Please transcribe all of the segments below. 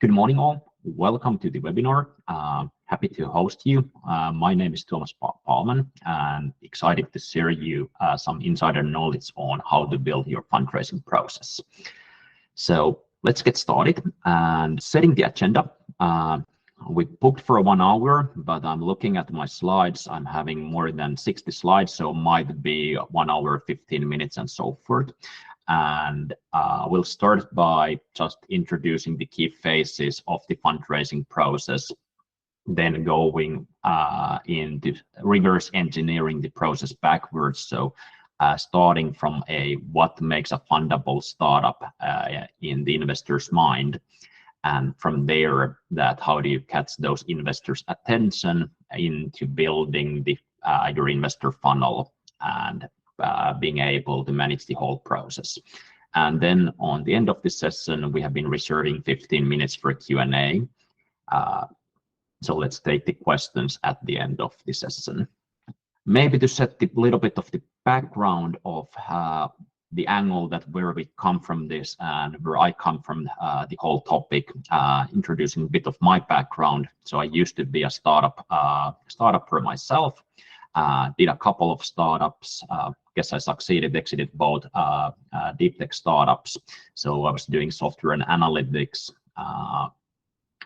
Good morning, all. Welcome to the webinar. Happy to host you. My name is Tuomas Pahlman, and excited to share you some insider knowledge on how to build your fundraising process. So let's get started and setting the agenda. We booked for 1 hour, but I'm looking at my slides. I'm having more than 60 slides, so might be 1 hour, 15 minutes and so forth. And we'll start by just introducing the key phases of the fundraising process, then going into reverse engineering the process backwards. So starting from what makes a fundable startup in the investor's mind, and from there, that how do you catch those investors' attention into building the your investor funnel and being able to manage the whole process. And then on the end of the session, we have been reserving 15 minutes for Q&A. So let's take the questions at the end of the session. Maybe to set a little bit of the background of the angle that where we come from this and where I come from the whole topic, introducing a bit of my background. So I used to be a startupper myself. Did a couple of startups. Guess I succeeded, exited both deep tech startups. So I was doing software and analytics.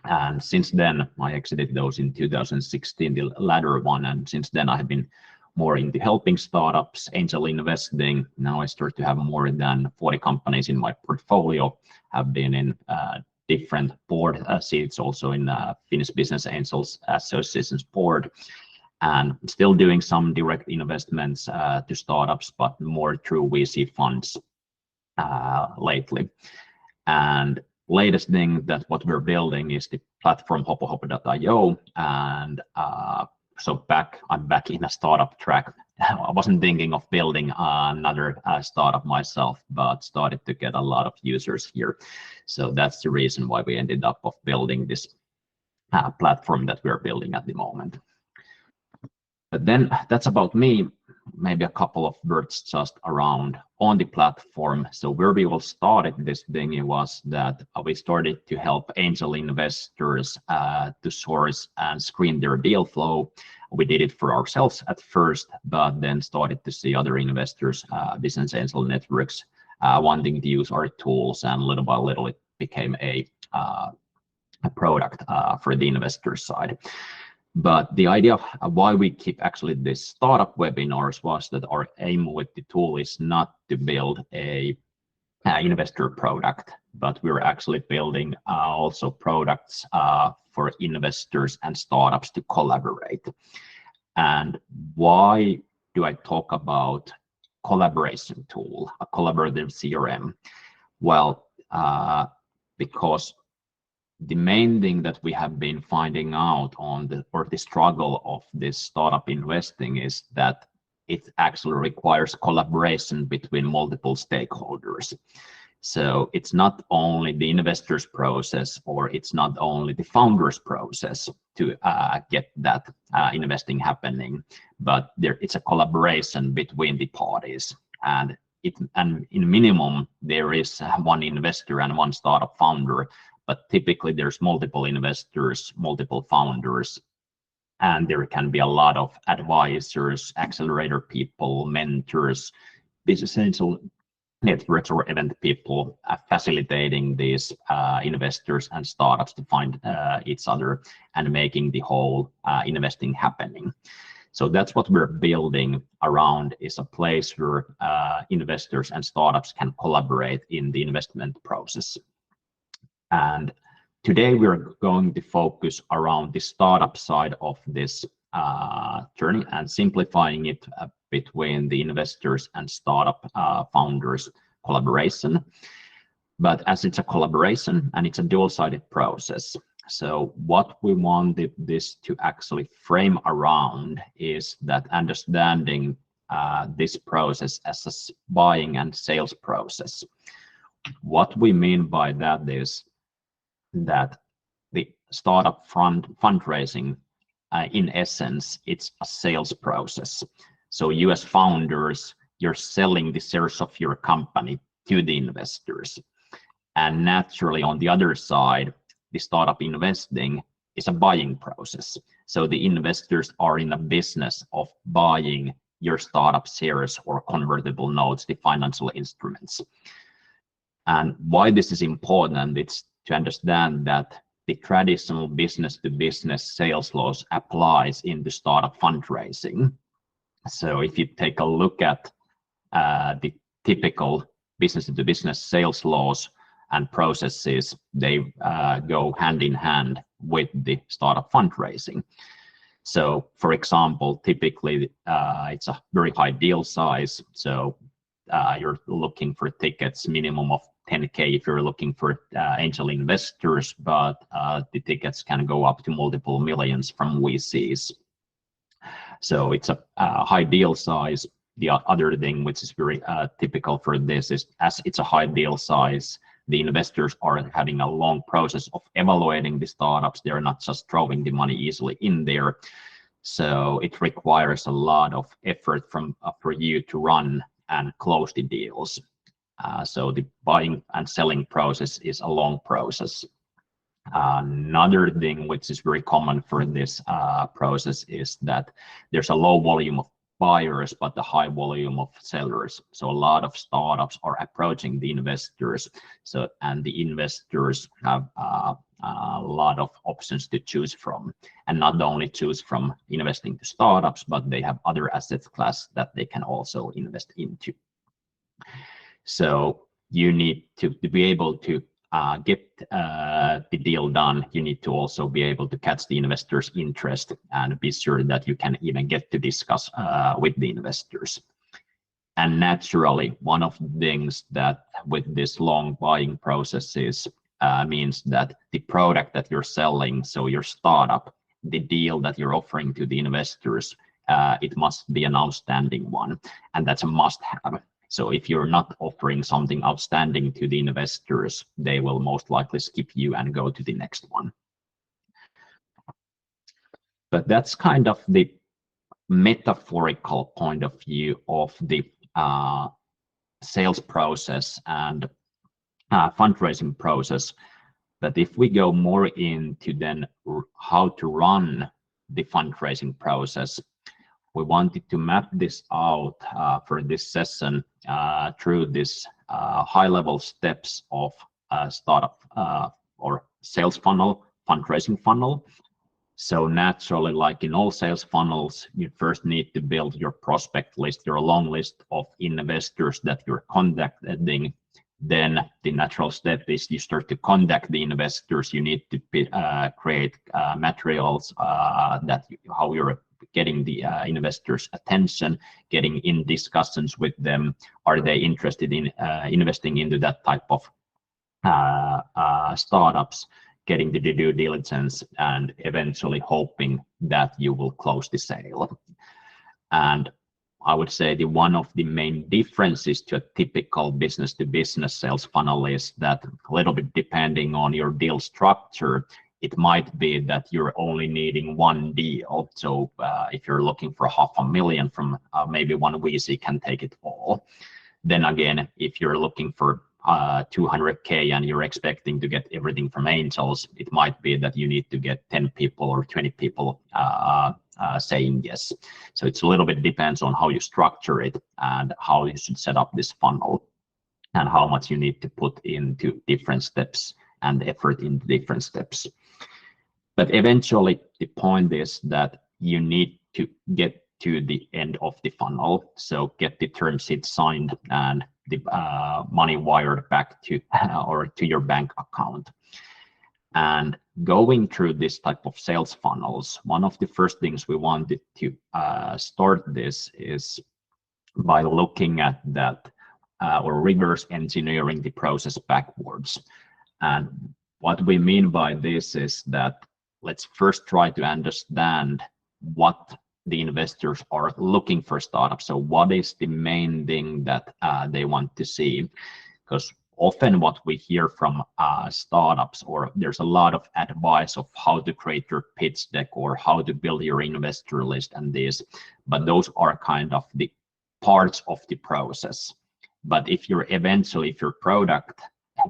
And since then, I exited those in 2016, the latter one. And since then, I have been more into helping startups, angel investing. Now I start to have more than 40 companies in my portfolio. Have been in different board seats, also in Finnish Business Angels Association's board. And still doing some direct investments to startups, but more through VC funds lately. And latest thing that what we're building is the platform hopohopo.io. And so I'm back in a startup track. I wasn't thinking of building another startup myself, but started to get a lot of users here. So that's the reason why we ended up of building this platform that we're building at the moment. But then that's about me. Maybe a couple of words just around on the platform. So where we all started this thing was that we started to help angel investors to source and screen their deal flow. We did it for ourselves at first, but then started to see other investors, business angel networks, wanting to use our tools, and little by little it became a product for the investor side. But the idea of why we keep actually this startup webinars was that our aim with the tool is not to build a investor product, but we're actually building also products for investors and startups to collaborate. And why do I talk about collaboration tool, a collaborative CRM? Well, because the main thing that we have been finding out on the struggle of this startup investing is that it actually requires collaboration between multiple stakeholders. So it's not only the investor's process, or it's not only the founder's process to get that investing happening, but it's a collaboration between the parties. And in minimum, there is one investor and one startup founder. But typically there's multiple investors, multiple founders, and there can be a lot of advisors, accelerator people, mentors, business angel networks or event people facilitating these investors and startups to find each other and making the whole investing happening. So that's what we're building around, is a place where investors and startups can collaborate in the investment process. And today we're going to focus around the startup side of this journey and simplifying it between the investors and startup founders collaboration. But as it's a collaboration and it's a dual-sided process, so what we wanted this to actually frame around is that understanding this process as a buying and sales process. What we mean by that is that the startup fundraising, in essence, it's a sales process. So you as founders, you're selling the shares of your company to the investors. And naturally, on the other side, the startup investing is a buying process. So the investors are in a business of buying your startup shares or convertible notes, the financial instruments. And why this is important, it's to understand that the traditional business-to-business sales laws applies in the startup fundraising. So if you take a look at the typical business-to-business sales laws and processes, they go hand in hand with the startup fundraising. So, for example, typically it's a very high deal size. So you're looking for tickets minimum of 10K if you're looking for angel investors, but the tickets can go up to multiple millions from VCs. So it's a high deal size. The other thing which is very typical for this is, as it's a high deal size, the investors are having a long process of evaluating the startups. They're not just throwing the money easily in there. So it requires a lot of effort for you to run and close the deals. So the buying and selling process is a long process. Another thing which is very common for this process is that there's a low volume of buyers, but a high volume of sellers. So a lot of startups are approaching the investors. So, and the investors have a lot of options to choose from, and not only choose from investing to startups, but they have other asset class that they can also invest into. So you need to be able to get the deal done. You need to also be able to catch the investors' interest and be sure that you can even get to discuss with the investors. And naturally, one of the things that with this long buying processes means that the product that you're selling, so your startup, the deal that you're offering to the investors, it must be an outstanding one, and that's a must-have. So if you're not offering something outstanding to the investors, they will most likely skip you and go to the next one. But that's kind of the metaphorical point of view of the sales process and fundraising process. But if we go more into then how to run the fundraising process, we wanted to map this out for this session through this high-level steps of startup or sales funnel, fundraising funnel. So naturally, like in all sales funnels, you first need to build your prospect list, your long list of investors that you're contacting. Then the natural step is you start to contact the investors. You need to create materials that how you're getting the investors' attention, getting in discussions with them. Are they interested in investing into that type of startups, getting the due diligence, and eventually hoping that you will close the sale. And I would say one of the main differences to a typical business-to-business sales funnel is that a little bit depending on your deal structure, it might be that you're only needing one deal. So if you're looking for $500,000 from maybe one VC can take it all. Then again, if you're looking for 200K and you're expecting to get everything from angels, it might be that you need to get 10 people or 20 people saying yes. So it's a little bit depends on how you structure it and how you should set up this funnel and how much you need to put into different steps and effort in different steps. But eventually the point is that you need to get to the end of the funnel. So get the term sheet signed and the money wired back to or to your bank account. And going through this type of sales funnels, one of the first things we wanted to start this is by looking at that or reverse engineering the process backwards. And what we mean by this is that let's first try to understand what the investors are looking for startups. So what is the main thing that they want to see? Because often what we hear from startups, or there's a lot of advice of how to create your pitch deck or how to build your investor list and this, but those are kind of the parts of the process. But if you're eventually, if your product,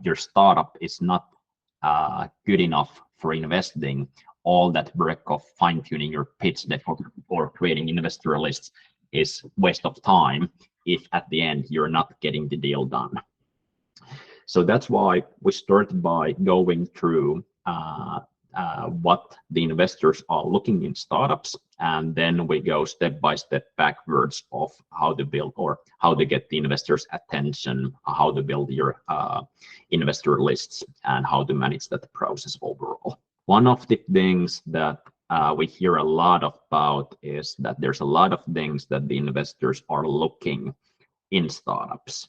your startup is not good enough for investing, all that work of fine-tuning your pitch deck or creating investor lists is waste of time if at the end you're not getting the deal done. So that's why we start by going through what the investors are looking in startups, and then we go step by step backwards of how to build or how to get the investors' attention, how to build your investor lists, and how to manage that process overall. One of the things that we hear a lot about is that there's a lot of things that the investors are looking in startups,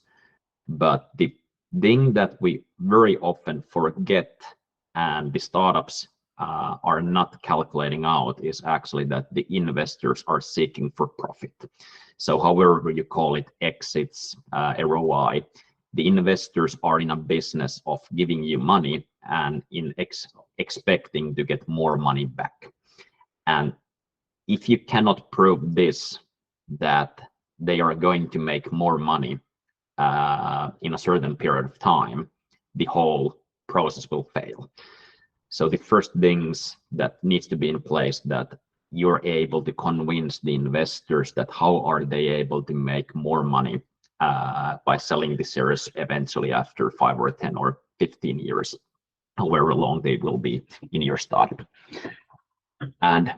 but the thing that we very often forget and the startups are not calculating out is actually that the investors are seeking for profit. So however you call it, exits, ROI, the investors are in a business of giving you money and expecting to get more money back. And if you cannot prove this, that they are going to make more money in a certain period of time, the whole process will fail. So the first things that needs to be in place, that you're able to convince the investors that how are they able to make more money by selling the shares eventually after 5 or 10 or 15 years, however long they will be in your startup. And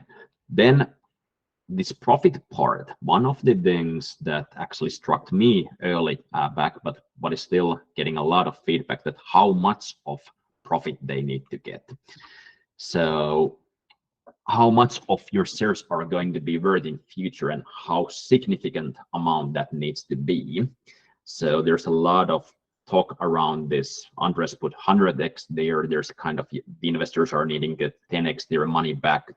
then this profit part, one of the things that actually struck me early back, but what is still getting a lot of feedback, that how much of profit they need to get. So how much of your shares are going to be worth in future and how significant amount that needs to be. So there's a lot of talk around this. Andres put 100x there. There's kind of the investors are needing to 10x their money back.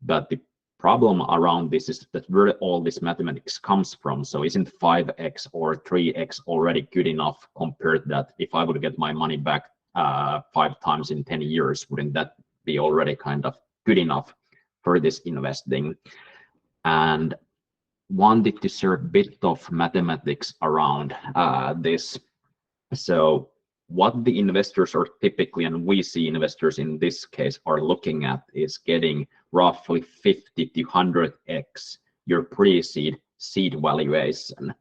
But the problem around this is that where all this mathematics comes from. So isn't 5x or 3x already good enough compared to that? If I would get my money back 5 times in 10 years, wouldn't that be already kind of good enough for this investing? And wanted to share a bit of mathematics around this. So what the investors are typically, and we see investors in this case, are looking at is getting roughly 50 to 100x your pre-seed seed valuation.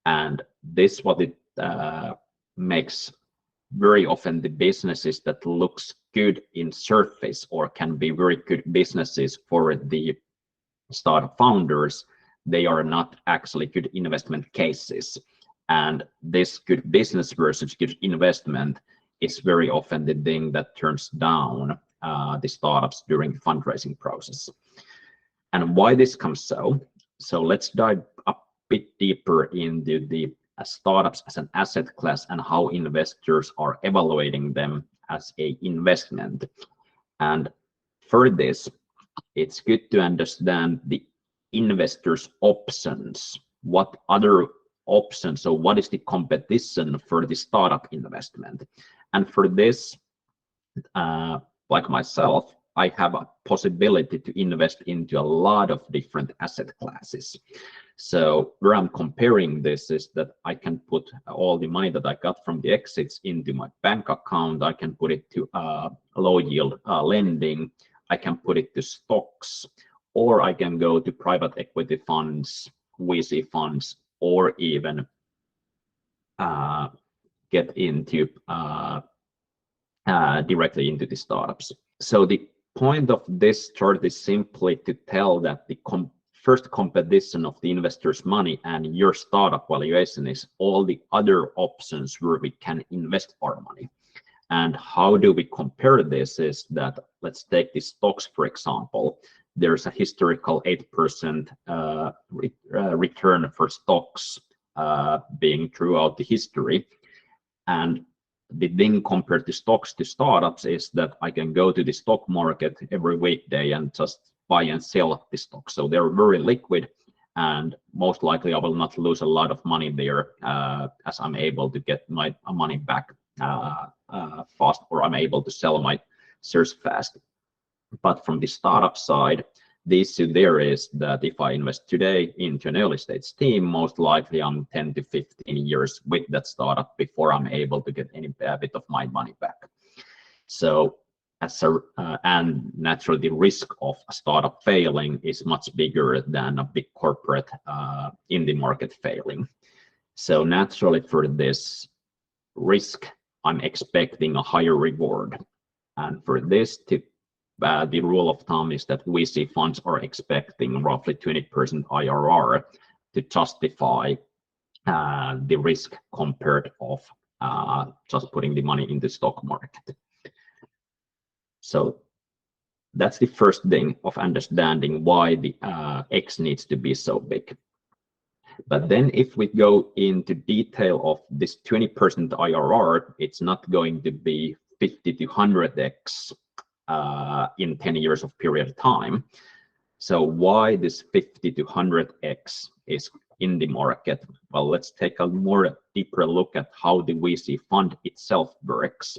And this what it makes very often the businesses that looks good in surface or can be very good businesses for the startup founders, they are not actually good investment cases. And this good business versus good investment is very often the thing that turns down the startups during the fundraising process. And why this comes so let's dive a bit deeper into the startups as an asset class and how investors are evaluating them as an investment. And for this, it's good to understand the investors' options. What other options, so what is the competition for the startup investment? And for this, like myself, I have a possibility to invest into a lot of different asset classes. So where I'm comparing this is that I can put all the money that I got from the exits into my bank account. I can put it to low yield lending. I can put it to stocks, or I can go to private equity funds, VC funds, or even get into directly into the startups. So the point of this chart is simply to tell that the first competition of the investors' money and your startup valuation is all the other options where we can invest our money. And how do we compare this is that, let's take the stocks, for example. There's a historical 8% return for stocks being throughout the history. And the thing compared to stocks to startups is that I can go to the stock market every weekday and just buy and sell the stock. So they're very liquid, and most likely I will not lose a lot of money there as I'm able to get my money back fast, or I'm able to sell my shares fast. But from the startup side, the issue there is that if I invest today into an early stage team, most likely I'm 10 to 15 years with that startup before I'm able to get any bit of my money back. So and naturally the risk of a startup failing is much bigger than a big corporate in the market failing. So naturally for this risk, I'm expecting a higher reward. And for this, the rule of thumb is that VC funds are expecting roughly 20% IRR to justify the risk compared of just putting the money in the stock market. So that's the first thing of understanding why the X needs to be so big. But then if we go into detail of this 20% IRR, it's not going to be 50 to 100x in 10 years of period of time. So why this 50 to 100x is in the market? Well, let's take a more deeper look at how the VC fund itself works.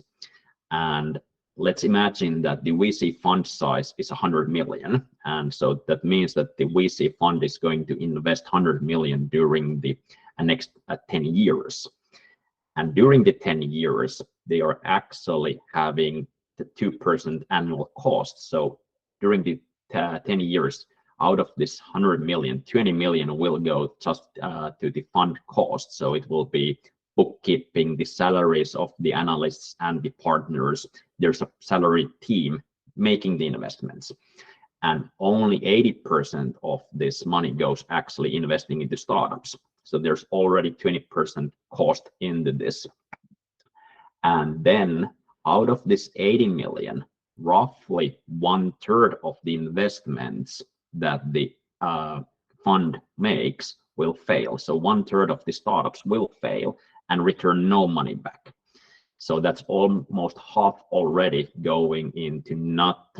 And let's imagine that the VC fund size is 100 million. And so that means that the VC fund is going to invest 100 million during the next 10 years. And during the 10 years, they are actually having the 2% annual cost. So during the 10 years, out of this 100 million, 20 million will go just to the fund cost. So it will be bookkeeping, the salaries of the analysts and the partners. There's a salary team making the investments. And only 80% of this money goes actually investing into startups. So there's already 20% cost into this. And then out of this 80 million, roughly 1/3 of the investments that the fund makes will fail. So 1/3 of the startups will fail and return no money back. So that's almost half already going into not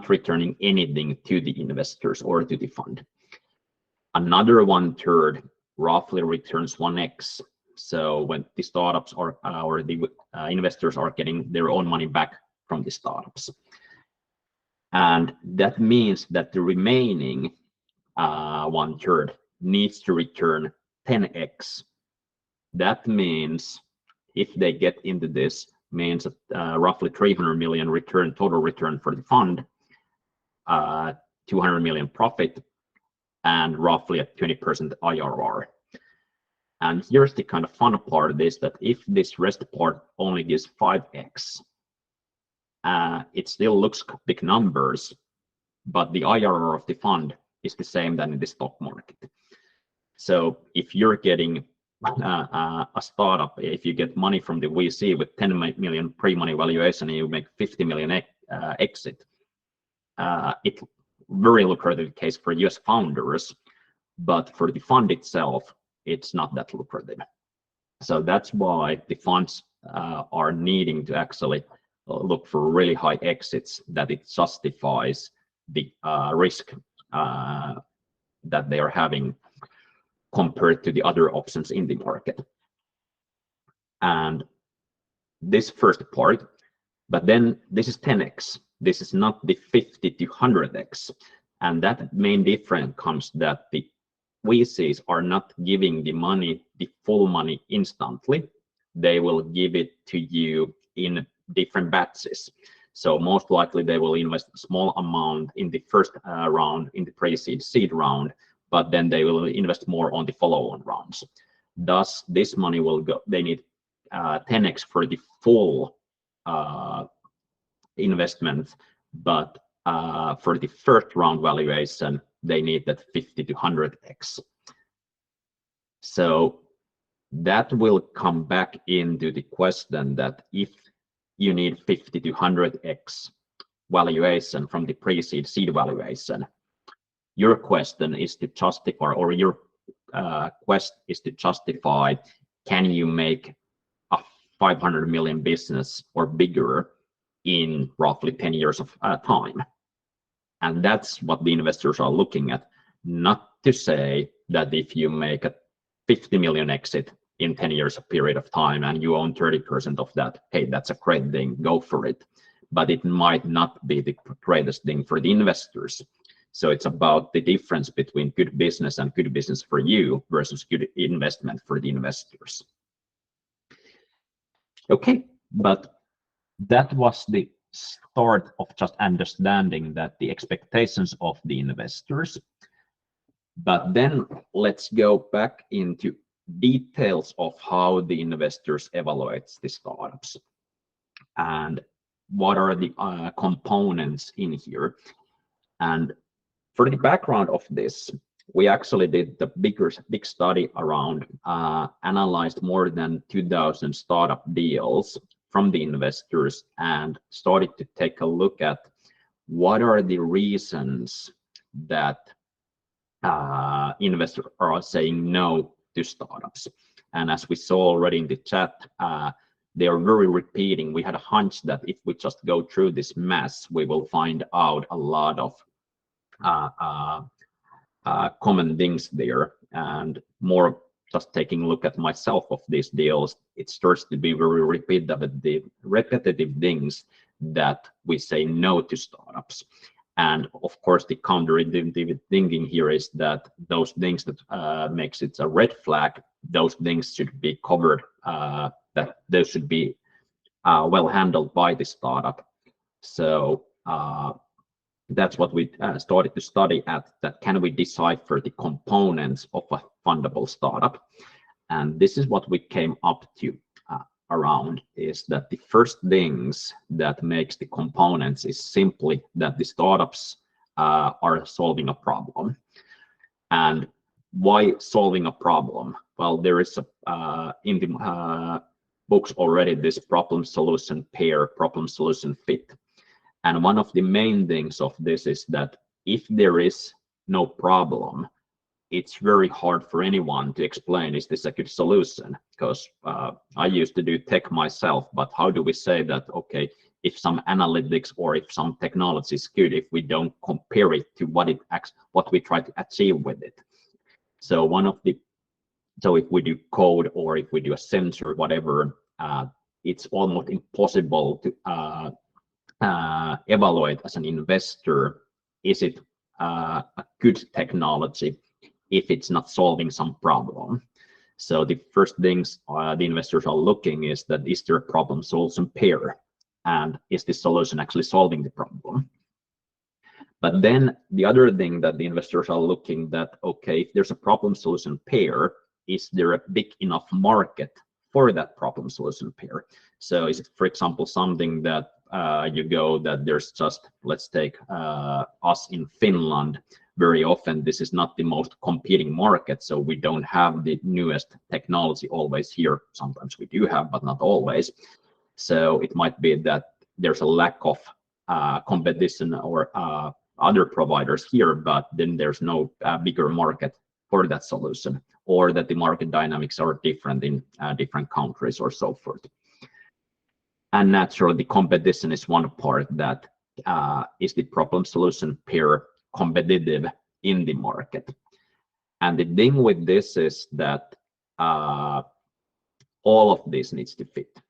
returning anything to the investors or to the fund. Another 1/3 roughly returns 1x. So when the startups or the investors are getting their own money back from the startups. And that means that the remaining 1/3 needs to return 10x. That means if they get into this, means roughly 300 million return, total return for the fund, 200 million profit, and roughly a 20% IRR. And here's the kind of fun part of this, that if this rest part only gives 5x, it still looks big numbers, but the IRR of the fund is the same than in the stock market. So if you're getting a startup, if you get money from the VC with 10 million pre-money valuation and you make 50 million exit, it's very lucrative case for US founders, but for the fund itself, it's not that lucrative. So that's why the funds are needing to actually look for really high exits, that it justifies the risk that they are having compared to the other options in the market. And this first part, but then this is 10x. This is not the 50 to 100x. And that main difference comes that the VCs are not giving the money, the full money instantly. They will give it to you in different batches. So most likely they will invest a small amount in the first round, in the pre-seed seed round, but then they will invest more on the follow-on rounds. Thus, this money will go, they need 10x for the full investment, but for the first round valuation, they need that 50 to 100x. So that will come back into the question that if you need 50 to 100x valuation from the pre-seed seed valuation, your question is to justify, or your quest is to justify, can you make a 500 million business or bigger in roughly 10 years of time? And that's what the investors are looking at, not to say that if you make a 50 million exit in 10 years of period of time and you own 30% of that, hey, that's a great thing, go for it. But it might not be the greatest thing for the investors. So it's about the difference between good business and good business for you versus good investment for the investors. Okay, but that was the start of just understanding that the expectations of the investors. But then let's go back into details of how the investors evaluate the startups and what are the components in here. And for the background of this, we actually did the big study around, analyzed more than 2,000 startup deals from the investors and started to take a look at what are the reasons that investors are saying no to startups. And as we saw already in the chat, they are very repeating. We had a hunch that if we just go through this mess, we will find out a lot of common things there. And more just taking a look at myself of these deals, it starts to be very repetitive things that we say no to startups. And of course, the counterintuitive thinking here is that those things that makes it a red flag, those things should be covered, that those should be well handled by the startup. So that's what we started to study at, that can we decipher the components of a fundable startup. And this is what we came up to around, is that the first things that makes the components is simply that the startups are solving a problem. And why solving a problem? Well, there is in the books already this problem solution pair, problem solution fit. And one of the main things of this is that if there is no problem, it's very hard for anyone to explain, is this a good solution? Because I used to do tech myself, but how do we say that, okay, if some analytics or if some technology is good, if we don't compare it to what we try to achieve with it? So if we do code or if we do a sensor, whatever, it's almost impossible to evaluate as an investor, is it a good technology if it's not solving some problem. So the first things the investors are looking is that, is there a problem solution pair, and is the solution actually solving the problem? But then the other thing that the investors are looking that, okay, if there's a problem solution pair, is there a big enough market for that problem solution pair? So is it, for example, something that you go that there's just, let's take us in Finland. Very often this is not the most competing market, so we don't have the newest technology always here. Sometimes we do have, but not always. So it might be that there's a lack of competition or other providers here, but then there's no bigger market for that solution, or that the market dynamics are different in different countries or so forth. And naturally, the competition is one part that is the problem solution pair competitive in the market. And the thing with this is that all of this needs to fit.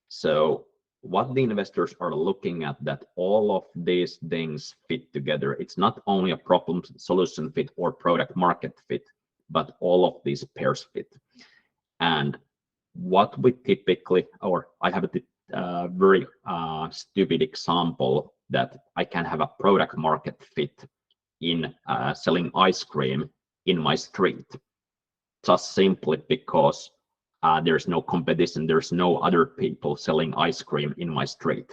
So what the investors are looking at, that all of these things fit together. It's not only a problem solution fit or product market fit, but all of these pairs fit. And what we typically, or I have a very stupid example, that I can have a product market fit in selling ice cream in my street, just simply because there's no competition, there's no other people selling ice cream in my street.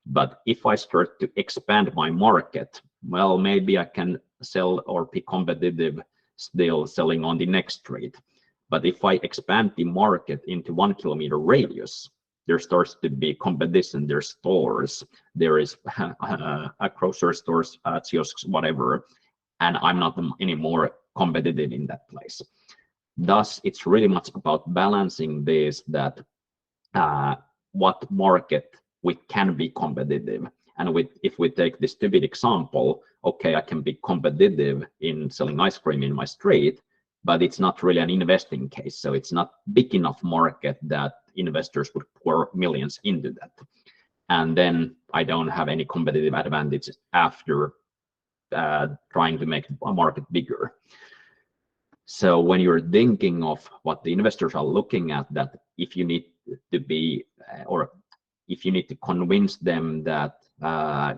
But if I start to expand my market, well, maybe I can sell or be competitive still selling on the next street. But if I expand the market into 1 kilometer radius, there starts to be competition. There's stores, there is a grocery stores, kiosks, whatever, and I'm not anymore competitive in that place. Thus, it's really much about balancing this, that what market we can be competitive. And if we take this stupid example, okay, I can be competitive in selling ice cream in my street, but it's not really an investing case. So it's not big enough market that investors would pour millions into that. And then I don't have any competitive advantage after trying to make a market bigger. So when you're thinking of what the investors are looking at, that if you need to be, or if you need to convince them that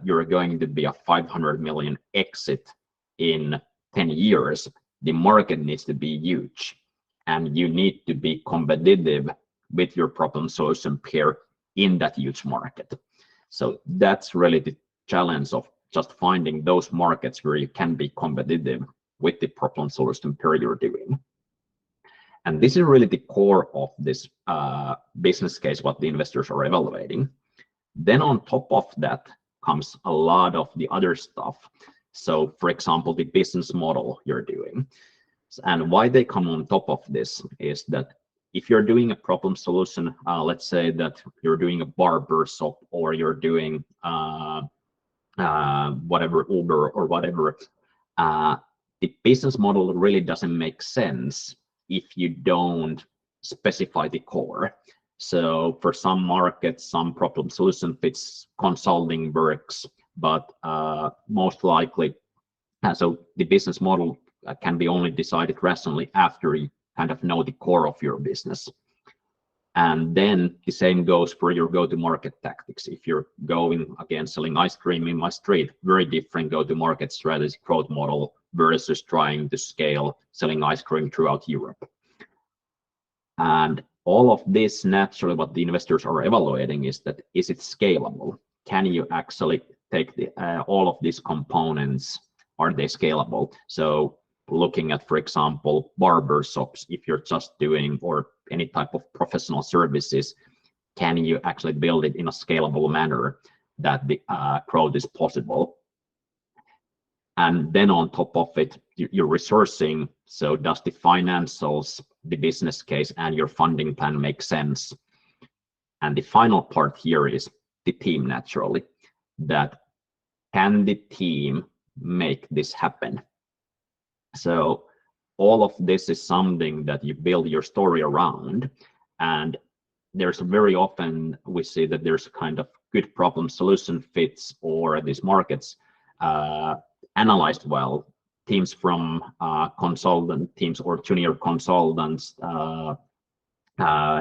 you're going to be a 500 million exit in 10 years, the market needs to be huge, and you need to be competitive with your problem solution peer in that huge market. So that's really the challenge of just finding those markets where you can be competitive with the problem solution peer you're doing. And this is really the core of this business case, what the investors are evaluating. Then on top of that comes a lot of the other stuff. So for example, the business model you're doing. And why they come on top of this is that if you're doing a problem solution, let's say that you're doing a barber shop, or you're doing whatever, Uber or whatever, the business model really doesn't make sense if you don't specify the core. So for some markets, some problem solution fits, consulting works, but most likely, so the business model can be only decided rationally after you kind of know the core of your business. And then the same goes for your go-to-market tactics. If you're going, again, selling ice cream in my street, very different go-to-market strategy, growth model versus trying to scale selling ice cream throughout Europe. And all of this, naturally, what the investors are evaluating is that, is it scalable? Can you actually take the, all of these components, are they scalable? So looking at, for example, barber shops, if you're just doing, or any type of professional services, can you actually build it in a scalable manner that the growth is possible? And then on top of it, you're resourcing. So does the financials, the business case, and your funding plan make sense? And the final part here is the team, naturally, that can the team make this happen? So all of this is something that you build your story around, and there's very often we see that there's kind of good problem solution fits, or these markets analyzed well, teams from consultant teams or junior consultants,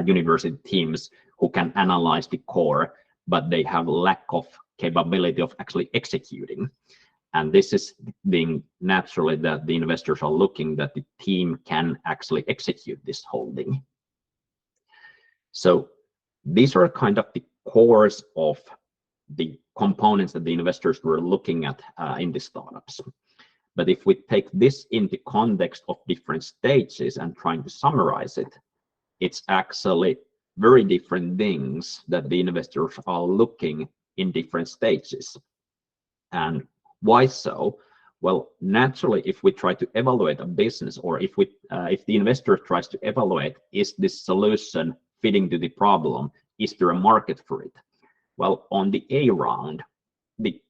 university teams who can analyze the core, but they have lack of capability of actually executing. And this is being naturally that the investors are looking that the team can actually execute this holding. So these are kind of the cores of the components that the investors were looking at in the startups. But if we take this into context of different stages and trying to summarize it, it's actually very different things that the investors are looking in different stages. And why so? Well, naturally, if we try to evaluate a business, or if the investor tries to evaluate, is this solution fitting to the problem? Is there a market for it? Well, on the A round, the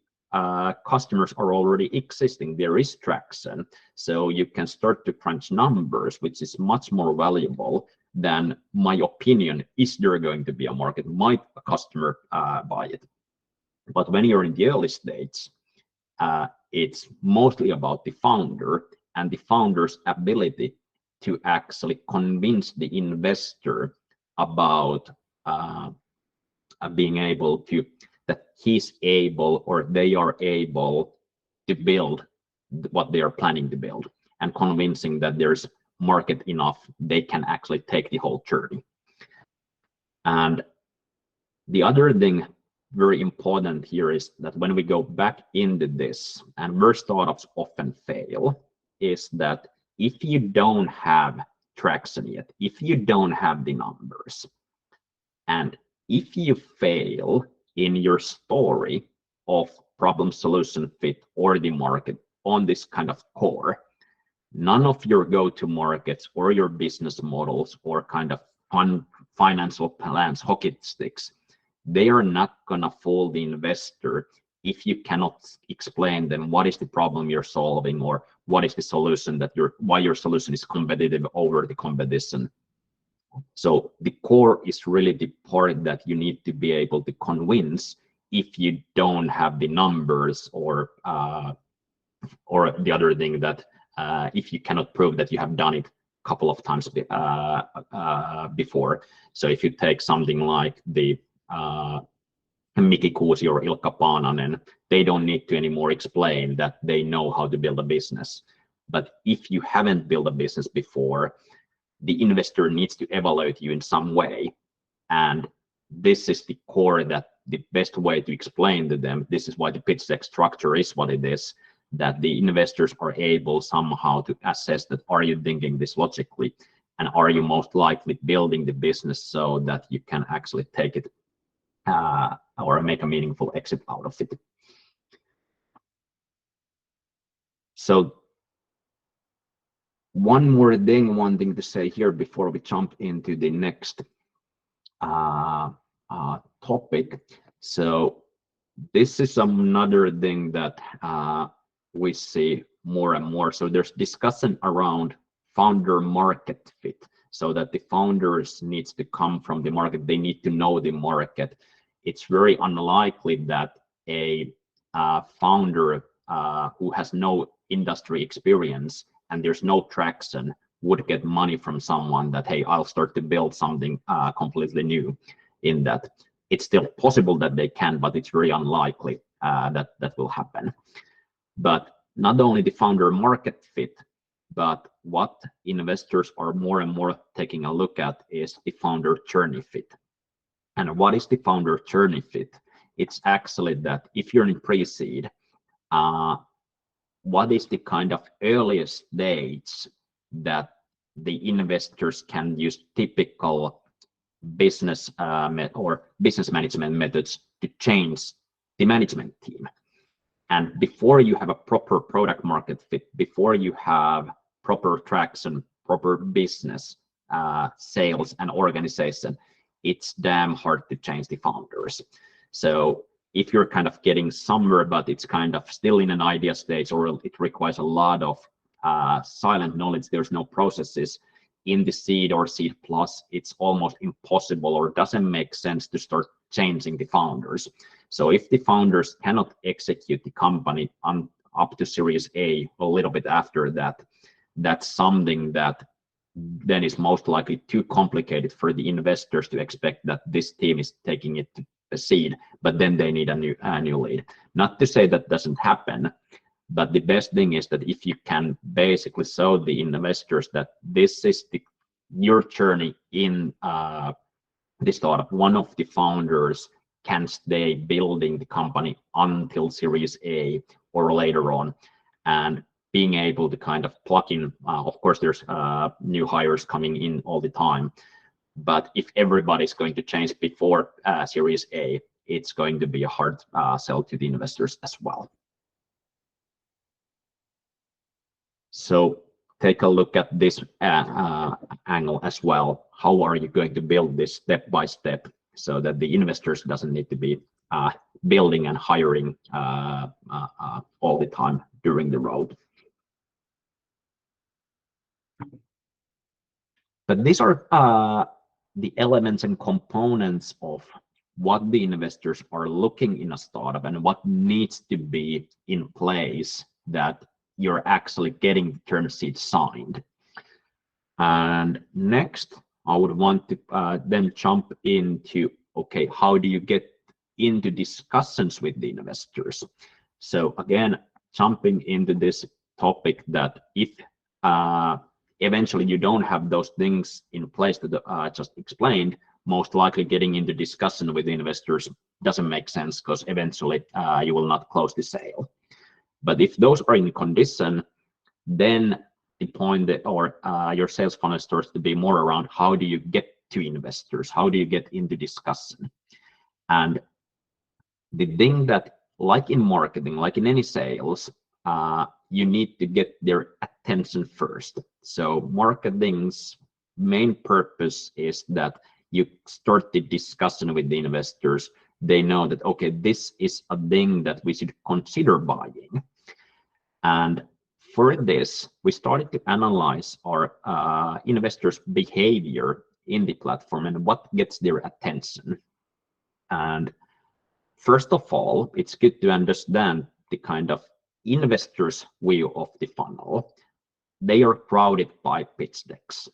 customers are already existing. There is traction, so you can start to crunch numbers, which is much more valuable than my opinion. Is there going to be a market? Might a customer buy it? But when you're in the early stage, it's mostly about the founder and the founder's ability to actually convince the investor about being able to, that he's able or they are able to build what they are planning to build, and convincing that there's market enough, they can actually take the whole journey. And the other thing very important here is that when we go back into this, and where startups often fail, is that if you don't have traction yet, if you don't have the numbers, and if you fail in your story of problem solution fit or the market on this kind of core, none of your go-to markets or your business models or kind of financial plans, hockey sticks, they are not gonna fool the investor if you cannot explain them what is the problem you're solving, or what is the solution that why your solution is competitive over the competition. So the core is really the part that you need to be able to convince if you don't have the numbers, or the other thing that if you cannot prove that you have done it couple of times before. So if you take something like the Miki Kuusi or Ilkka Paananen, they don't need to anymore explain that they know how to build a business. But if you haven't built a business before, the investor needs to evaluate you in some way. And this is the core, that the best way to explain to them, this is why the pitch deck structure is what it is, that the investors are able somehow to assess that, are you thinking this logically, and are you most likely building the business so that you can actually take it or make a meaningful exit out of it. So one thing to say here before we jump into the next topic. So this is another thing that we see more and more. So there's discussion around founder market fit, so that the founders needs to come from the market. They need to know the market. It's very unlikely that a founder who has no industry experience and there's no traction would get money from someone that, hey, I'll start to build something completely new in that. It's still possible that they can, but it's very unlikely that will happen. But not only the founder market fit, but what investors are more and more taking a look at is the founder journey fit. And what is the founder journey fit? It's actually that if you're in pre-seed, what is the kind of earliest stage that the investors can use typical business business management methods to change the management team. And before you have a proper product market fit, before you have proper traction, proper business, sales and organization, it's damn hard to change the founders. So if you're kind of getting somewhere, but it's kind of still in an idea stage, or it requires a lot of silent knowledge, there's no processes in the seed or seed plus, it's almost impossible or doesn't make sense to start changing the founders. So if the founders cannot execute the company up to Series A, a little bit after that, that's something that then is most likely too complicated for the investors to expect that this team is taking it to a seed, but then they need a new lead. Not to say that doesn't happen, but the best thing is that if you can basically show the investors that this is your journey in the startup, one of the founders can stay building the company until Series A or later on, and being able to kind of plug in, of course, there's new hires coming in all the time, but if everybody's going to change before Series A, it's going to be a hard sell to the investors as well. So take a look at this angle as well. How are you going to build this step by step so that the investors doesn't need to be building and hiring all the time during the road? But these are the elements and components of what the investors are looking in a startup and what needs to be in place that you're actually getting term sheets signed. And next, I would want to then jump into, okay, how do you get into discussions with the investors? So again, jumping into this topic that if eventually you don't have those things in place that I just explained, most likely getting into discussion with the investors doesn't make sense, because eventually you will not close the sale. But if those are in condition, then the point that, or your sales funnel starts to be more around how do you get to investors, how do you get into discussion. And the thing that, like in marketing, like in any sales, you need to get their attention first. So marketing's main purpose is that you start the discussion with the investors. They know that, okay, this is a thing that we should consider buying. And for this, we started to analyze our investors' behavior in the platform and what gets their attention. And first of all, it's good to understand the kind of investors' view of the funnel. they are crowded by pitch decks.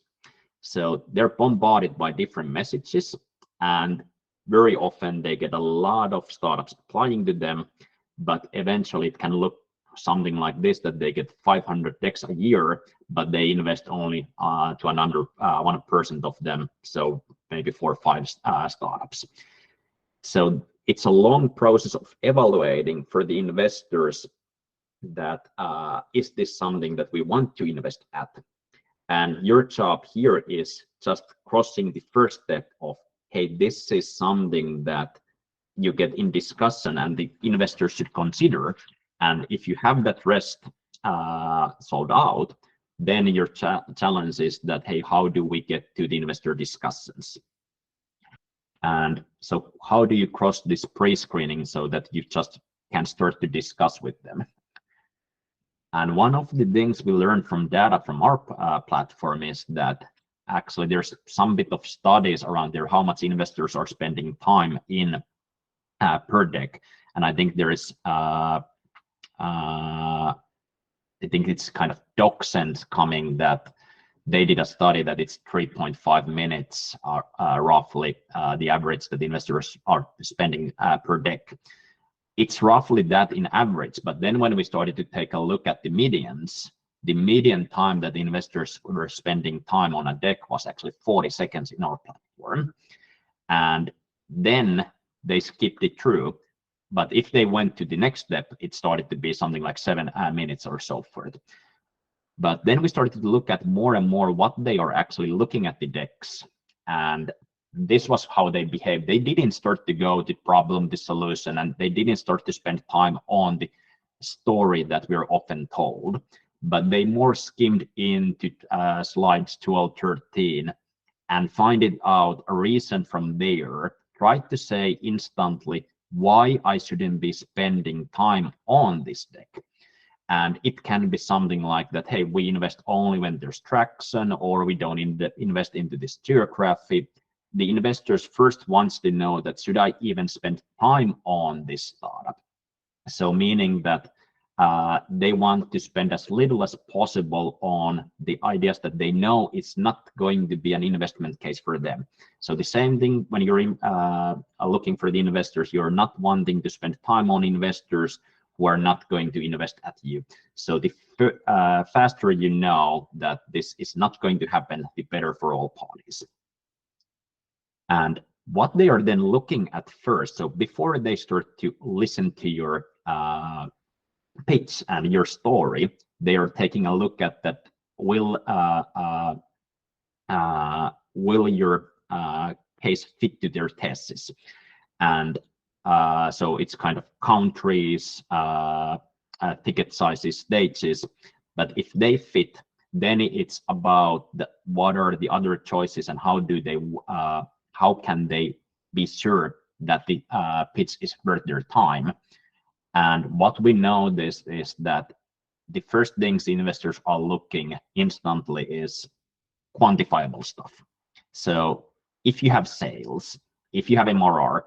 So they're bombarded by different messages, and very often they get a lot of startups applying to them, but eventually it can look something like this, that they get 500 decks a year, but they invest only to another 1% of them, so maybe 4 or 5 startups. So it's a long process of evaluating for the investors that is this something that we want to invest at. And your job here is just crossing the first step of, hey, this is something that you get in discussion and the investors should consider. And if you have that rest sold out, then your challenge is that, hey, how do we get to the investor discussions? And so how do you cross this pre-screening so that you just can start to discuss with them? And one of the things we learned from data from our platform is that actually there's some bit of studies around there, how much investors are spending time in per deck. And I think there is, I think it's kind of DocSend coming that they did a study that it's 3.5 minutes roughly the average that the investors are spending per deck. It's roughly that in average, but then when we started to take a look at the medians, the median time that the investors were spending time on a deck was actually 40 seconds in our platform. And then they skipped it through. But if they went to the next step, it started to be something like 7 minutes or so forth. But then we started to look at more and more what they are actually looking at the decks. And this was how they behaved. They didn't start to go to problem, the solution, and they didn't start to spend time on the story that we're often told, but they more skimmed into slides 12, 13 and find it out a reason from there, tried to say instantly why I shouldn't be spending time on this deck. And it can be something like that, hey, we invest only when there's traction, or we don't invest into this geography. The investors first wants to know that should I even spend time on this startup? So meaning that they want to spend as little as possible on the ideas that they know it's not going to be an investment case for them. So the same thing when you're looking for the investors, you're not wanting to spend time on investors who are not going to invest at you. So the faster you know that this is not going to happen, the better for all parties. And what they are then looking at first, so before they start to listen to your pitch and your story, they are taking a look at that. Will your case fit to their thesis? And so it's kind of countries, ticket sizes, stages. But if they fit, then it's about what are the other choices and how do they how can they be sure that the pitch is worth their time. And what we know this is that the first things investors are looking instantly is quantifiable stuff. So if you have sales, if you have MRR,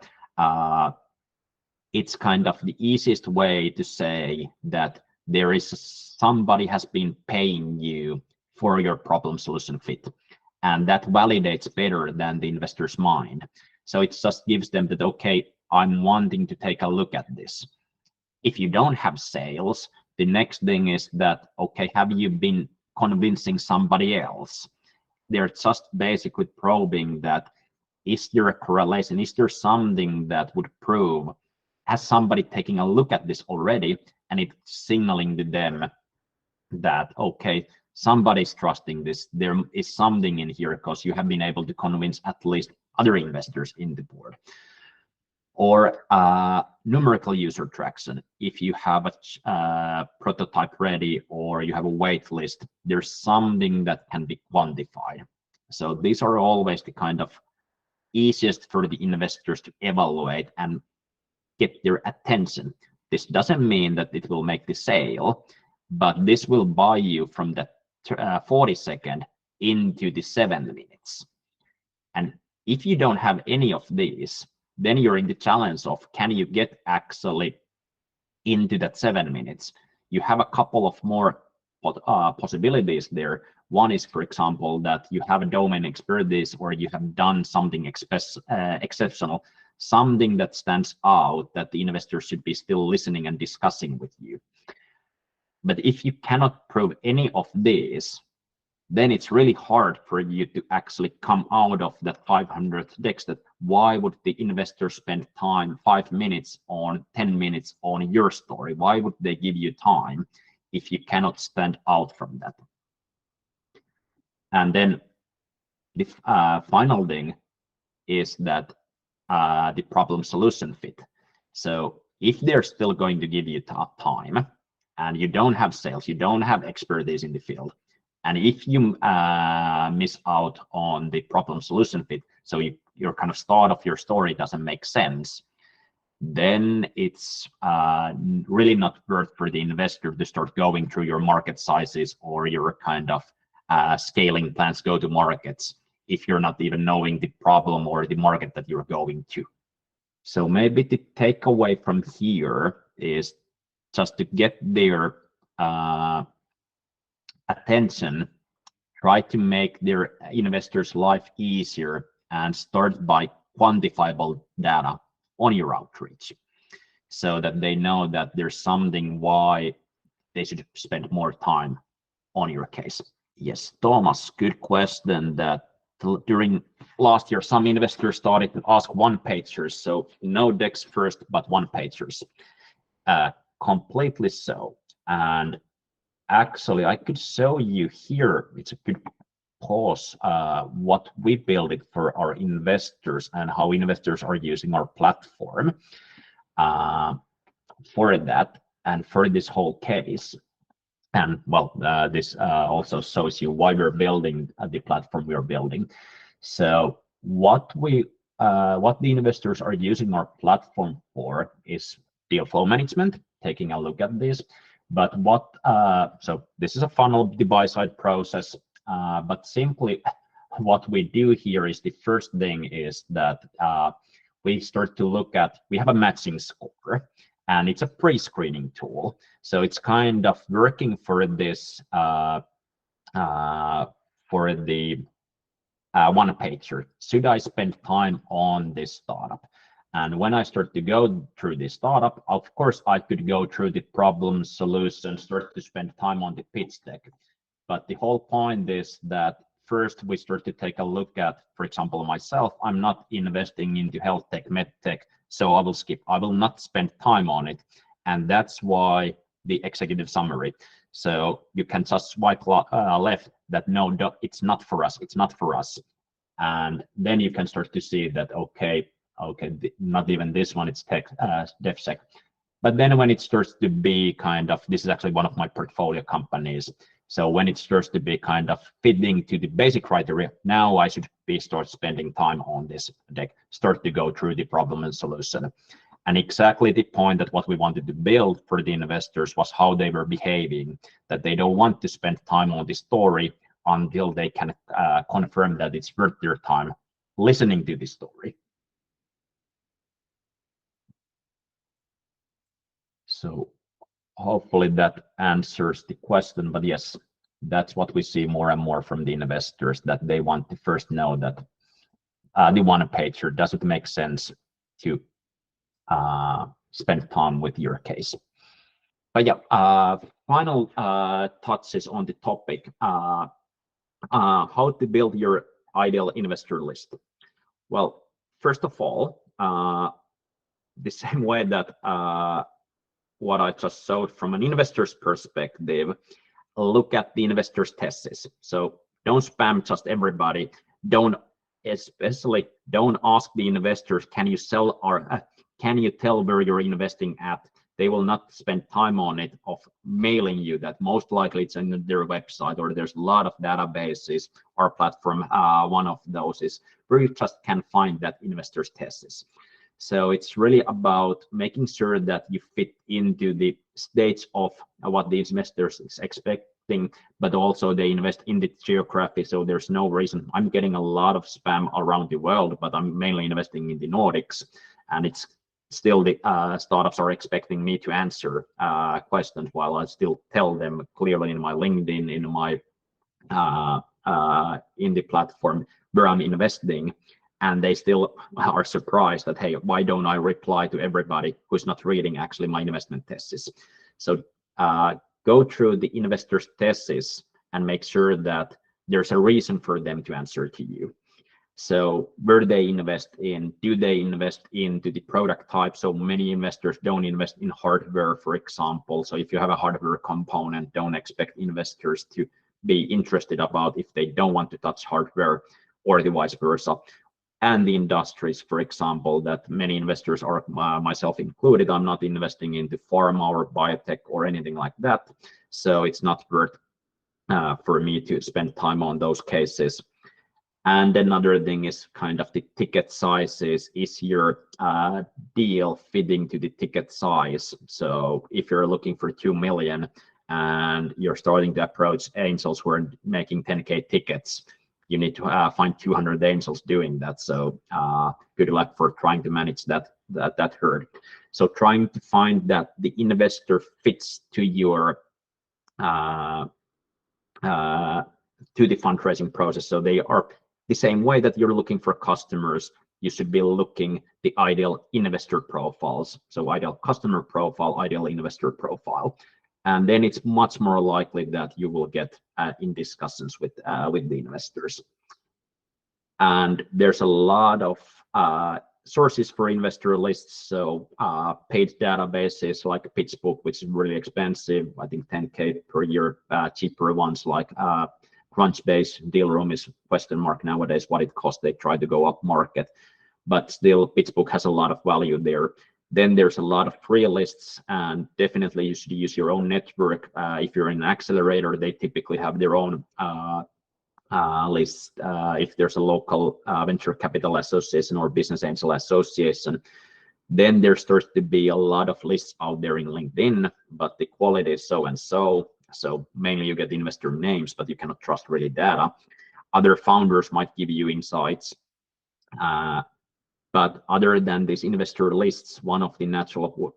it's kind of the easiest way to say that there is somebody has been paying you for your problem solution fit. And that validates better than the investor's mind. So it just gives them that, okay, I'm wanting to take a look at this. If you don't have sales, the next thing is that, okay, have you been convincing somebody else? They're just basically probing that, is there a correlation? Is there something that would prove, has somebody taking a look at this already? And it's signaling to them that, okay, somebody's trusting this. There is something in here because you have been able to convince at least other investors in the board. Or numerical user traction. If you have a prototype ready or you have a wait list, there's something that can be quantified. So these are always the kind of easiest for the investors to evaluate and get their attention. This doesn't mean that it will make the sale, but this will buy you from the 40-second into the 7 minutes. And if you don't have any of these, then you're in the challenge of, can you get actually into that 7 minutes? You have a couple of more possibilities there. One is, for example, that you have a domain expertise or you have done something exceptional, something that stands out that the investor should be still listening and discussing with you. But if you cannot prove any of these, then it's really hard for you to actually come out of that 500th text. That why would the investor spend time 5 minutes on 10 minutes on your story? Why would they give you time if you cannot stand out from that? And then the final thing is that the problem solution fit. So if they're still going to give you time and you don't have sales, you don't have expertise in the field, and if you miss out on the problem solution fit, so your kind of start of your story doesn't make sense, then it's really not worth for the investor to start going through your market sizes or your kind of scaling plans, go to markets, if you're not even knowing the problem or the market that you're going to. So maybe the takeaway from here is just to get their attention, try to make their investors' life easier and start by quantifiable data on your outreach so that they know that there's something why they should spend more time on your case. Yes, Tuomas, good question. That during last year, some investors started to ask one-pagers, so no decks first, but one-pagers. Completely so. And actually, I could show you here, it's a good pause, what we built it for our investors and how investors are using our platform for that and for this whole case. And well, this also shows you why we're building the platform we're building. So what the investors are using our platform for is deal flow management, taking a look at this. But so this is a funnel, the buy side process. But simply what we do here is the first thing is that we start to look at, we have a matching score. And it's a pre-screening tool. So it's kind of working for this, for the one-pager. Should I spend time on this startup? And when I start to go through this startup, of course, I could go through the problem solution, start to spend time on the pitch deck. But the whole point is that first we start to take a look at, for example, myself, I'm not investing into health tech, med tech, so I will skip. I will not spend time on it. And that's why the executive summary. So you can just swipe left that no, it's not for us. It's not for us. And then you can start to see that, okay, not even this one, it's tech, DevSec. But then when it starts to be kind of, this is actually one of my portfolio companies. So when it starts to be kind of fitting to the basic criteria, now I should start spending time on this deck, start to go through the problem and solution. And exactly the point that what we wanted to build for the investors was how they were behaving, that they don't want to spend time on the story until they can confirm that it's worth their time listening to the story. So hopefully that answers the question, but yes, that's what we see more and more from the investors, that they want to first know that the one-pager doesn't make sense to spend time with your case. But yeah, final touches on the topic, how to build your ideal investor list. Well, first of all, the same way that what I just showed from an investor's perspective, look at the investor's thesis. So don't spam just everybody. Especially don't ask the investors, can you sell or can you tell where you're investing at? They will not spend time on it of mailing you that. Most likely it's in their website or there's a lot of databases. Our platform, one of those is where you just can find that investor's thesis. So it's really about making sure that you fit into the stage of what the investors is expecting, but also they invest in the geography. So there's no reason. I'm getting a lot of spam around the world, but I'm mainly investing in the Nordics, and it's still the startups are expecting me to answer questions, while I still tell them clearly in my LinkedIn, in my in the platform where I'm investing, and they still are surprised that, hey, why don't I reply to everybody who's not reading actually my investment thesis? So go through the investor's thesis and make sure that there's a reason for them to answer to you. So where do they invest in? Do they invest into the product type? So many investors don't invest in hardware, for example. So if you have a hardware component, don't expect investors to be interested about if they don't want to touch hardware, or the vice versa. And the industries, for example, that many investors are, myself included, I'm not investing into pharma or biotech or anything like that. So it's not worth for me to spend time on those cases. And another thing is kind of the ticket sizes. Is your deal fitting to the ticket size? So if you're looking for 2 million and you're starting to approach angels who are making 10K tickets, you need to find 200 angels doing that. So good luck for trying to manage that herd. So trying to find that the investor fits to your to the fundraising process. So they are the same way that you're looking for customers, you should be looking the ideal investor profiles. So ideal customer profile, ideal investor profile. And then it's much more likely that you will get in discussions with the investors. And there's a lot of sources for investor lists. So paid databases like PitchBook, which is really expensive, I think 10K per year. Cheaper ones like Crunchbase, Dealroom is question mark nowadays what it costs. They try to go up market, but still PitchBook has a lot of value there. Then there's a lot of free lists, and definitely you should use your own network. If you're in an accelerator, they typically have their own list. If there's a local venture capital association or business angel association, then there starts to be a lot of lists out there in LinkedIn, but the quality is so and so. So mainly you get investor names, but you cannot trust really data. Other founders might give you insights. But other than these investor lists, one of the natural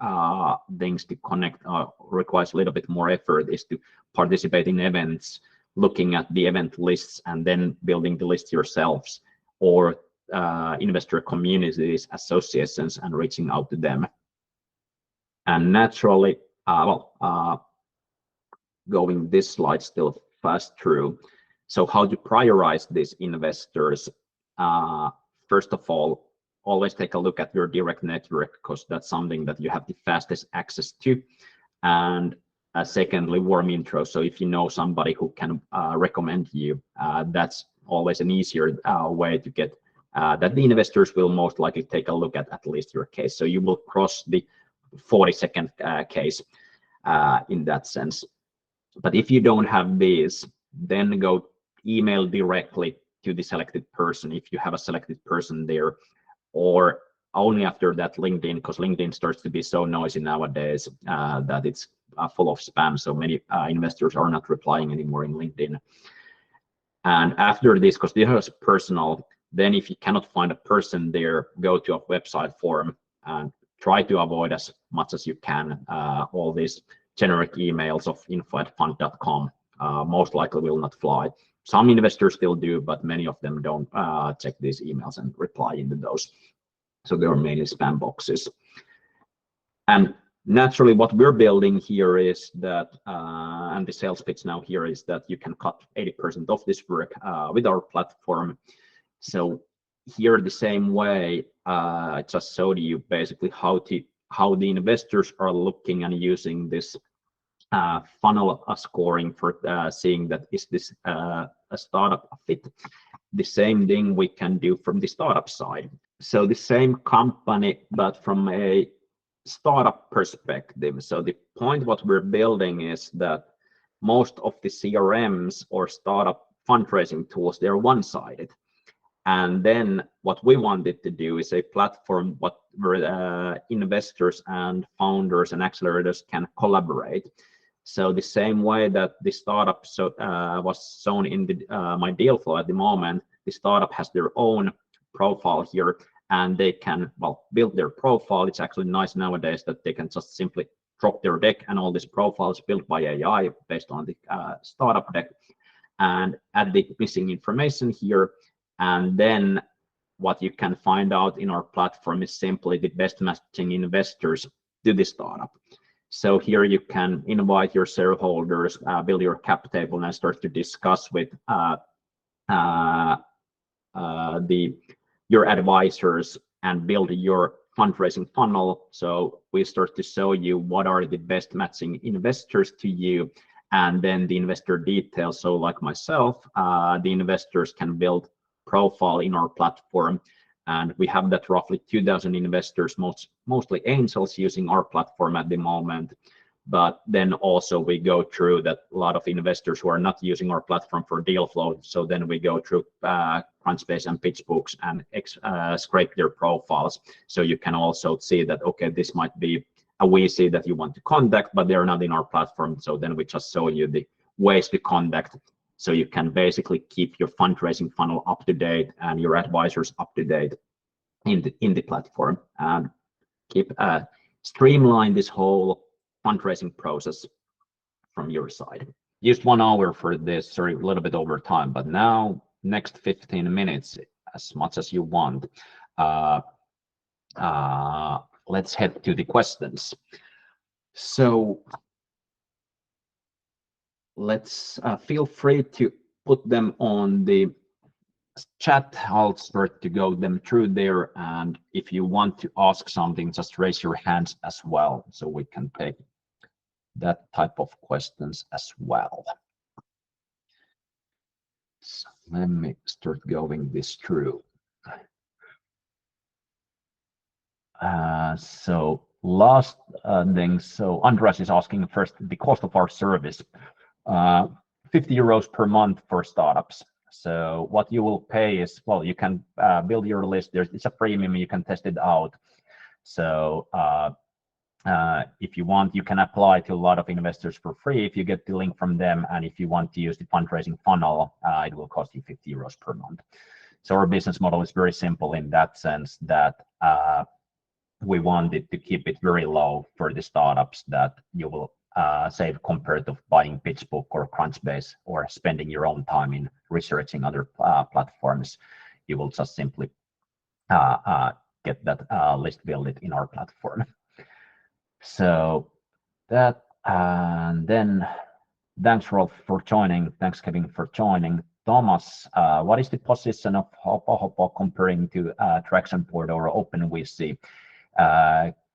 things to connect requires a little bit more effort is to participate in events, looking at the event lists and then building the list yourselves, or investor communities, associations, and reaching out to them. And naturally, going this slide still fast through. So how to prioritize these investors? First of all, always take a look at your direct network, because that's something that you have the fastest access to. And secondly, warm intro. So if you know somebody who can recommend you, that's always an easier way to get that the investors will most likely take a look at least your case. So you will cross the 40-second case in that sense. But if you don't have these, then go email directly to the selected person if you have a selected person there, or only after that LinkedIn, because LinkedIn starts to be so noisy nowadays that it's full of spam. So many investors are not replying anymore in LinkedIn. And after this, because this is personal, then if you cannot find a person there, go to a website forum and try to avoid as much as you can all these generic emails of info@fund.com. Most likely will not fly. Some investors still do, but many of them don't check these emails and reply into those. So they are mainly spam boxes. And naturally, what we're building here is that, and the sales pitch now here is that you can cut 80% of this work with our platform. So here, the same way, I just showed you basically how the investors are looking and using this funnel scoring for seeing that is this a startup fit. The same thing we can do from the startup side. So the same company, but from a startup perspective. So the point what we're building is that most of the CRMs or startup fundraising tools, they're one-sided. And then what we wanted to do is a platform where investors and founders and accelerators can collaborate. So the same way that the startup was shown in my deal flow at the moment, the startup has their own profile here, and they can, well, build their profile. It's actually nice nowadays that they can just simply drop their deck and all these profiles built by AI based on the startup deck, and add the missing information here. And then what you can find out in our platform is simply the best matching investors to the startup. So here you can invite your shareholders, build your cap table, and start to discuss with your advisors and build your fundraising funnel. So we start to show you what are the best matching investors to you, and then the investor details. So like myself, the investors can build profile in our platform, and we have that roughly 2,000 investors, mostly angels using our platform at the moment. But then also we go through that a lot of investors who are not using our platform for deal flow. So then we go through Crunchbase and PitchBooks and scrape their profiles. So you can also see that, okay, this might be a VC that you want to contact, but they're not in our platform. So then we just show you the ways to contact. So you can basically keep your fundraising funnel up to date and your advisors up to date in the platform, and keep streamline this whole fundraising process from your side. Used 1 hour for this, sorry, a little bit over time, but now next 15 minutes, as much as you want. Let's head to the questions. So let's feel free to put them on the chat. I'll start to go them through there, and if you want to ask something, just raise your hands as well, so we can take that type of questions as well. So let me start going this through. So last thing, so Andras is asking first the cost of our service, 50 euros per month for startups. So what you will pay is, well, you can build your list. It's a premium, you can test it out. So if you want, you can apply to a lot of investors for free if you get the link from them. And if you want to use the fundraising funnel, it will cost you 50 euros per month. So our business model is very simple in that sense that we wanted to keep it very low for the startups that you will save compared to buying PitchBook or Crunchbase or spending your own time in researching other platforms. You will just simply get that list built in our platform. So that, and then thanks Rolf for joining. Thanks Kevin for joining. Tuomas, what is the position of Hopa Hopa comparing to Traction Board or OpenVC?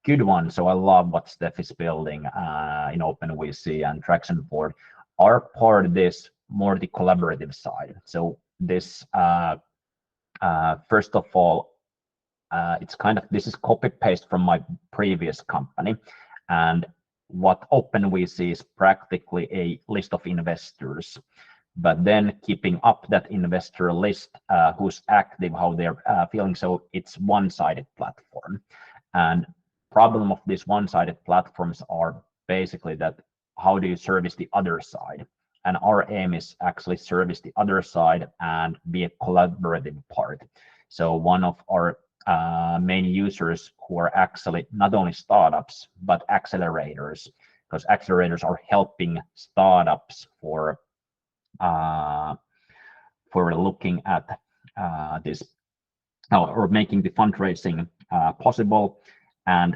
Good one. So I love what Steph is building in OpenVC and Traction Board. Our part of this more the collaborative side. So this first of all, it's kind of, this is copy paste from my previous company, and what OpenVC is practically a list of investors, but then keeping up that investor list, who's active, how they're feeling. So it's one-sided platform. And problem of these one-sided platforms are basically that how do you service the other side? And our aim is actually service the other side and be a collaborative part. So one of our main users who are actually not only startups but accelerators, because accelerators are helping startups for looking at this or making the fundraising possible. And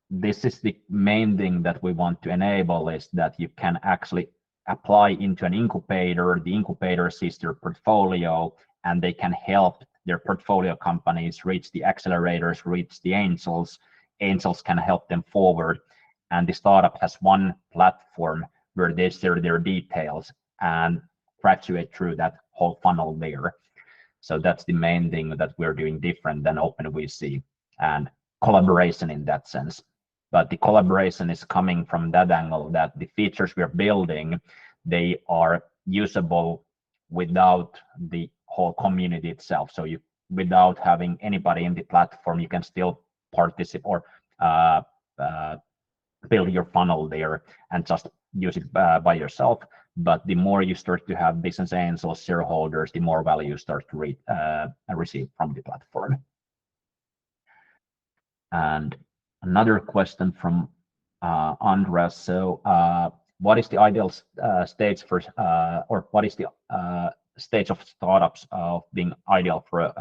this is the main thing that we want to enable, is that you can actually apply into an incubator. The incubator sees their portfolio and they can help their portfolio companies reach the accelerators, reach the angels. Angels can help them forward. And the startup has one platform where they share their details and graduate through that whole funnel there. So that's the main thing that we're doing different than OpenVC and collaboration in that sense. But the collaboration is coming from that angle that the features we're building, they are usable without the whole community itself. So you, without having anybody in the platform, you can still participate or build your funnel there and just use it by yourself. But the more you start to have business angels, shareholders, the more value you start to receive from the platform. And another question from Andres. So what is the ideal stage for, or what is the stage of startups of being ideal for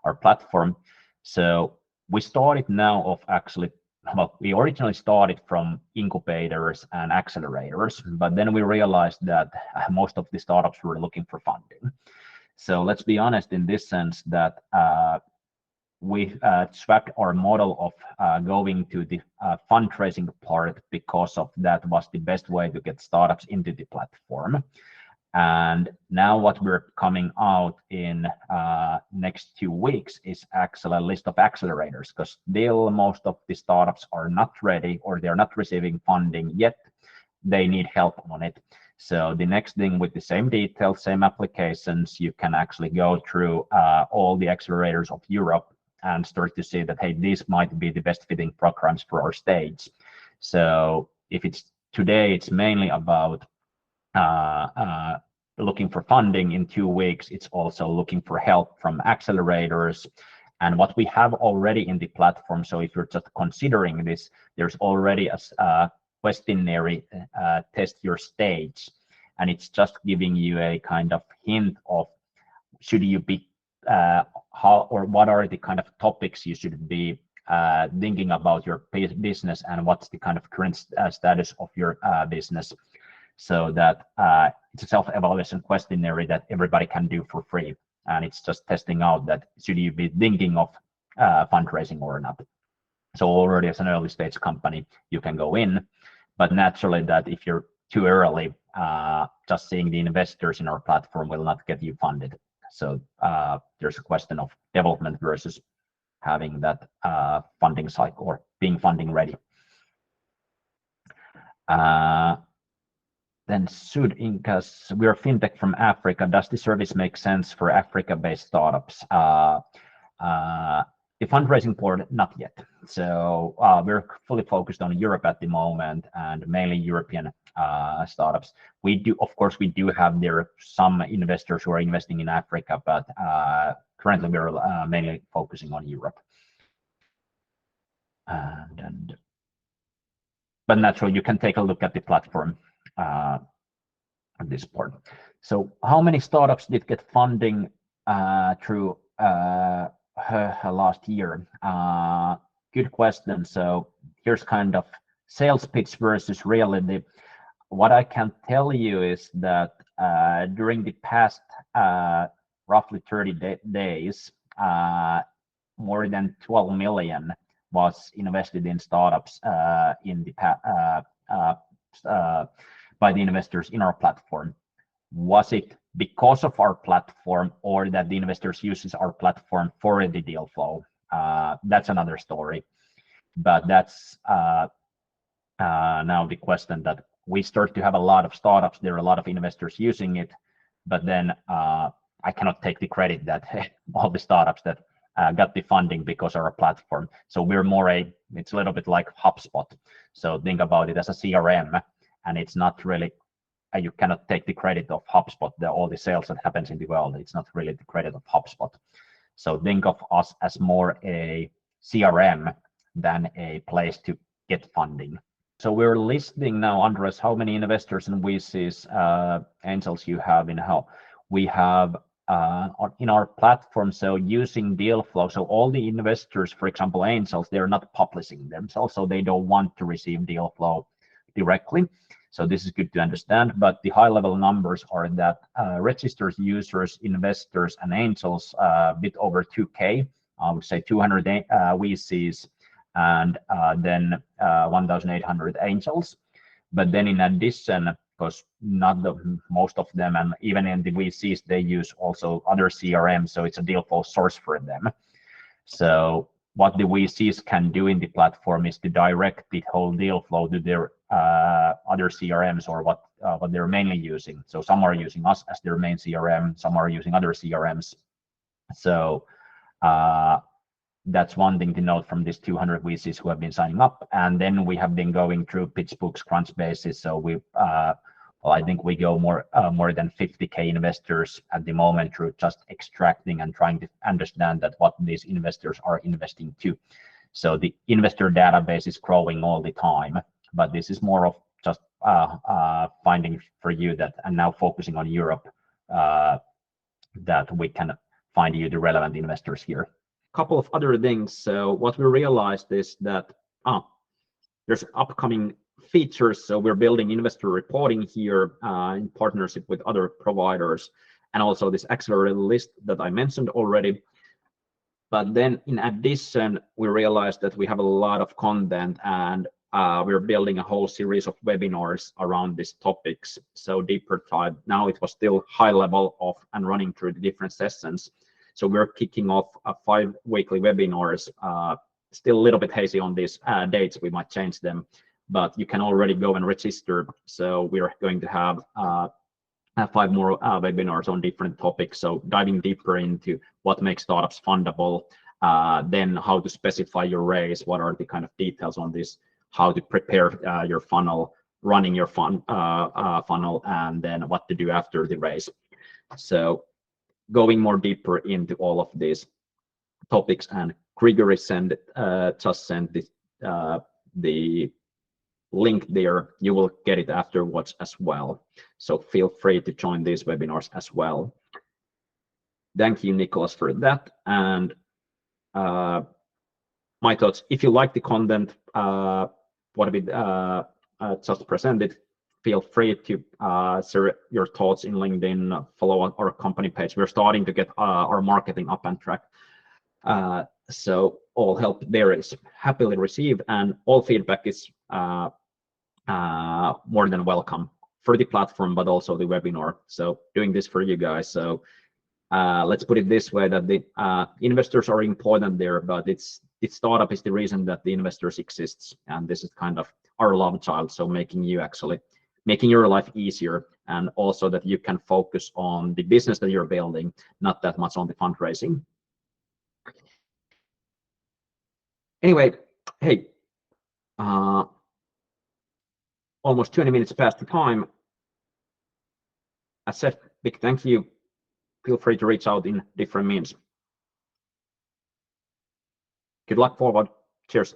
our platform? So we started now of actually, well, we originally started from incubators and accelerators, but then we realized that most of the startups were looking for funding. So let's be honest in this sense that we swapped our model of going to the fundraising part because of that was the best way to get startups into the platform. And now what we're coming out in next 2 weeks is actually a list of accelerators, because still most of the startups are not ready or they're not receiving funding yet. They need help on it. So the next thing, with the same details, same applications, you can actually go through all the accelerators of Europe and start to see that, hey, these might be the best fitting programs for our stage. So if it's today, it's mainly about looking for funding. In 2 weeks, it's also looking for help from accelerators and what we have already in the platform. So if you're just considering this, there's already a questionnaire, test your stage, and it's just giving you a kind of hint of should you be how or what are the kind of topics you should be thinking about your business, and what's the kind of current status of your business. So that it's a self-evaluation questionnaire that everybody can do for free, and it's just testing out that should you be thinking of fundraising or not. So already as an early stage company, you can go in, but naturally that if you're too early, just seeing the investors in our platform will not get you funded. So there's a question of development versus having that funding cycle or being funding ready. Then Sud Incas, we're fintech from Africa. Does the service make sense for Africa-based startups? The fundraising part, not yet. So we're fully focused on Europe at the moment, and mainly European startups. We do, of course, we do have there some investors who are investing in Africa, but currently we're mainly focusing on Europe. But naturally, you can take a look at the platform at this part. So how many startups did get funding through last year? Good question. So here's kind of sales pitch versus reality. What I can tell you is that during the past roughly 30 days, more than 12 million was invested in startups in the by the investors in our platform. Was it because of our platform or that the investors uses our platform for the deal flow? That's another story. But that's now the question that we start to have a lot of startups. There are a lot of investors using it, but then I cannot take the credit that all the startups that got the funding because of our platform. So we're more it's a little bit like HubSpot. So think about it as a CRM, and it's not really, you cannot take the credit of HubSpot, all the sales that happens in the world. It's not really the credit of HubSpot. So think of us as more a CRM than a place to get funding. So we're listing now, Andres, how many investors and VCs, angels you have in how we have in our platform. So using deal flow, so all the investors, for example, angels, they're not publishing themselves, so they don't want to receive deal flow directly. So this is good to understand, but the high level numbers are that registered users, investors, and angels, a bit over 2K, I would say 200 VCs, and then 1,800 angels. But then in addition, because not most of them, and even in the VCs, they use also other CRM, so it's a deal flow source for them. So what the VCs can do in the platform is to direct the whole deal flow to their other CRMs or what they're mainly using. So some are using us as their main CRM, some are using other CRMs. So that's one thing to note from these 200 VCs who have been signing up. And then we have been going through PitchBook's crunch basis. So we, well, I think we go more than 50K investors at the moment through just extracting and trying to understand that what these investors are investing to. So the investor database is growing all the time, but this is more of just finding for you that, and now focusing on Europe, that we can find you the relevant investors here. Couple of other things. So what we realized is that there's upcoming features. So we're building investor reporting here in partnership with other providers, and also this accelerated list that I mentioned already. But then in addition, we realized that we have a lot of content, and we're building a whole series of webinars around these topics. So deeper dive. Now it was still high level of and running through the different sessions. So we're kicking off 5 weekly webinars. Still a little bit hazy on these dates. We might change them, but you can already go and register. So we're going to have 5 more webinars on different topics. So diving deeper into what makes startups fundable, then how to specify your raise, what are the kind of details on this, how to prepare your funnel, running your funnel, and then what to do after the raise. So going more deeper into all of these topics, and Grigory just sent the link there. You will get it afterwards as well. So feel free to join these webinars as well. Thank you, Nicholas, for that. And my thoughts, if you like the content, what we just presented, feel free to share your thoughts in LinkedIn, follow our company page. We're starting to get our marketing up on track. So all help there is happily received, and all feedback is more than welcome for the platform, but also the webinar. So doing this for you guys. So let's put it this way, that the investors are important there, but the startup is the reason that the investors exists, and this is kind of our love child. So making your life easier, and also that you can focus on the business that you're building, not that much on the fundraising. Anyway, hey, almost 20 minutes past the time. As said, big thank you. Feel free to reach out in different means. Good luck forward. Cheers.